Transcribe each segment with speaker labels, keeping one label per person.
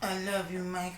Speaker 1: I love you, Mike.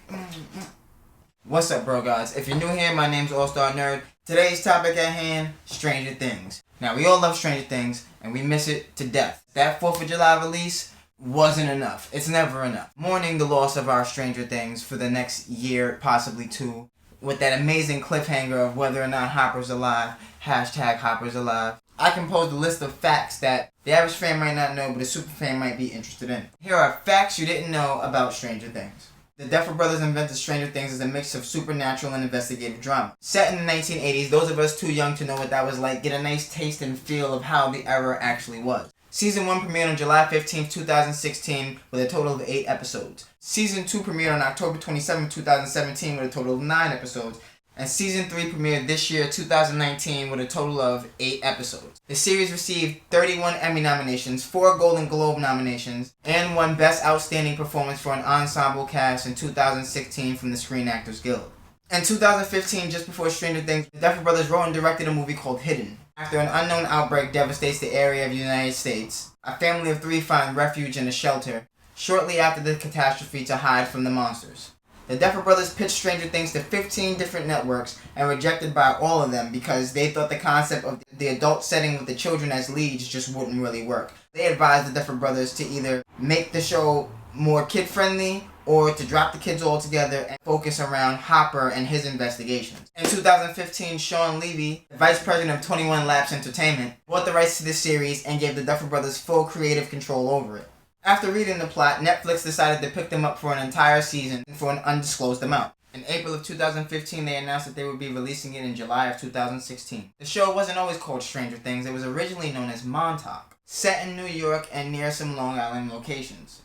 Speaker 1: What's up, bro, guys? If you're new here, my name's All Star Nerd. Today's topic at hand, Stranger Things. Now, we all love Stranger Things, and we miss it to death. That 4th of July release wasn't enough. It's never enough. Mourning the loss of our Stranger Things for the next year, possibly two, with that amazing cliffhanger of whether or not Hopper's alive, hashtag Hopper's alive. I composed a list of facts that the average fan might not know, but a super fan might be interested in. Here are facts you didn't know about Stranger Things. The Duffer Brothers invented Stranger Things as a mix of supernatural and investigative drama. Set in the 1980s, those of us too young to know what that was like get a nice taste and feel of how the era actually was. Season 1 premiered on July 15, 2016 with a total of 8 episodes. Season 2 premiered on October 27, 2017 with a total of 9 episodes. And Season 3 premiered this year, 2019, with a total of 8 episodes. The series received 31 Emmy nominations, 4 Golden Globe nominations, and won Best Outstanding Performance for an Ensemble Cast in 2016 from the Screen Actors Guild. In 2015, just before Stranger Things, the Duffer Brothers wrote and directed a movie called Hidden. After an unknown outbreak devastates the area of the United States, a family of 3 find refuge in a shelter shortly after the catastrophe to hide from the monsters. The Duffer Brothers pitched Stranger Things to 15 different networks and rejected by all of them because they thought the concept of the adult setting with the children as leads just wouldn't really work. They advised the Duffer Brothers to either make the show more kid-friendly or to drop the kids altogether and focus around Hopper and his investigations. In 2015, Shawn Levy, the vice president of 21 Laps Entertainment, bought the rights to this series and gave the Duffer Brothers full creative control over it. After reading the plot, Netflix decided to pick them up for an entire season for an undisclosed amount. In April of 2015, they announced that they would be releasing it in July of 2016. The show wasn't always called Stranger Things, it was originally known as Montauk, set in New York and near some Long Island locations.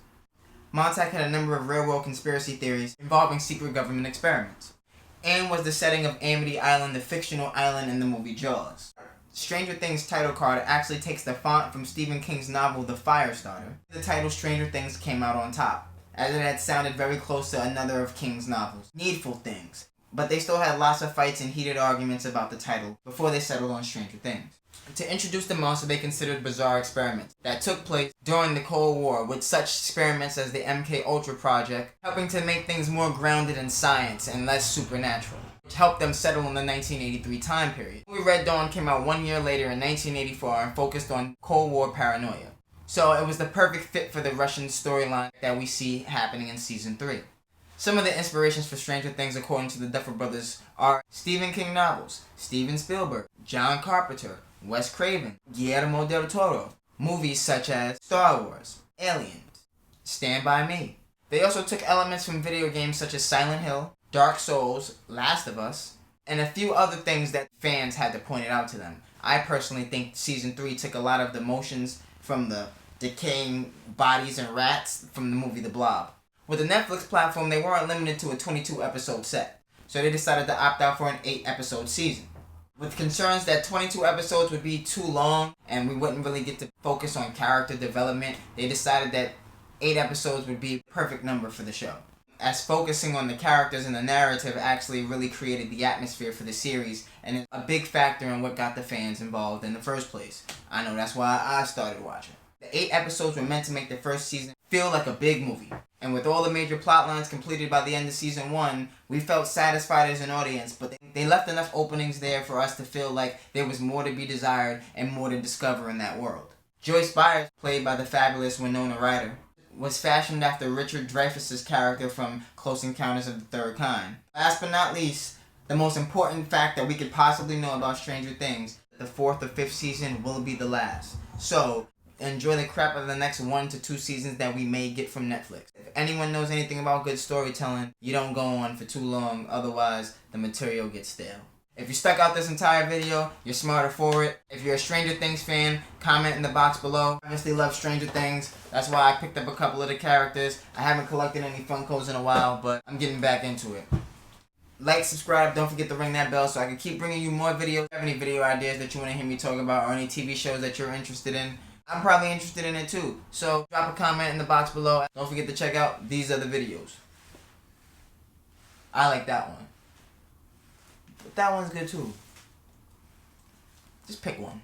Speaker 1: Montauk had a number of real-world conspiracy theories involving secret government experiments, and was the setting of Amity Island, the fictional island in the movie Jaws. Stranger Things title card actually takes the font from Stephen King's novel The Firestarter. The title Stranger Things came out on top, as it had sounded very close to another of King's novels, Needful Things. But they still had lots of fights and heated arguments about the title before they settled on Stranger Things. To introduce the monster they considered bizarre experiments that took place during the Cold War, with such experiments as the MK Ultra project, helping to make things more grounded in science and less supernatural, which helped them settle in the 1983 time period. The movie Red Dawn came out 1 year later in 1984 and focused on Cold War paranoia. So it was the perfect fit for the Russian storyline that we see happening in Season 3. Some of the inspirations for Stranger Things, according to the Duffer Brothers, are Stephen King novels, Steven Spielberg, John Carpenter, Wes Craven, Guillermo del Toro, movies such as Star Wars, Aliens, Stand By Me. They also took elements from video games such as Silent Hill, Dark Souls, Last of Us, and a few other things that fans had to point it out to them. I personally think Season 3 took a lot of the motions from the decaying bodies and rats from the movie The Blob. With the Netflix platform, they weren't limited to a 22-episode set, so they decided to opt out for an 8-episode season. With concerns that 22 episodes would be too long and we wouldn't really get to focus on character development, they decided that 8 episodes would be a perfect number for the show, as focusing on the characters and the narrative actually really created the atmosphere for the series and is a big factor in what got the fans involved in the first place. I know that's why I started watching. The 8 episodes were meant to make the first season feel like a big movie, and with all the major plot lines completed by the end of Season 1, we felt satisfied as an audience, but they left enough openings there for us to feel like there was more to be desired and more to discover in that world. Joyce Byers, played by the fabulous Winona Ryder, was fashioned after Richard Dreyfuss's character from Close Encounters of the Third Kind. Last but not least, the most important fact that we could possibly know about Stranger Things, the 4th or 5th season will be the last. So, enjoy the crap of the next 1 to 2 seasons that we may get from Netflix. If anyone knows anything about good storytelling, you don't go on for too long, otherwise the material gets stale. If you stuck out this entire video, you're smarter for it. If you're a Stranger Things fan, comment in the box below. I obviously love Stranger Things. That's why I picked up a couple of the characters. I haven't collected any Funkos in a while, but I'm getting back into it. Like, subscribe, don't forget to ring that bell so I can keep bringing you more videos. If you have any video ideas that you want to hear me talk about or any TV shows that you're interested in, I'm probably interested in it too. So drop a comment in the box below. Don't forget to check out these other videos. I like that one. But that one's good too. Just pick one.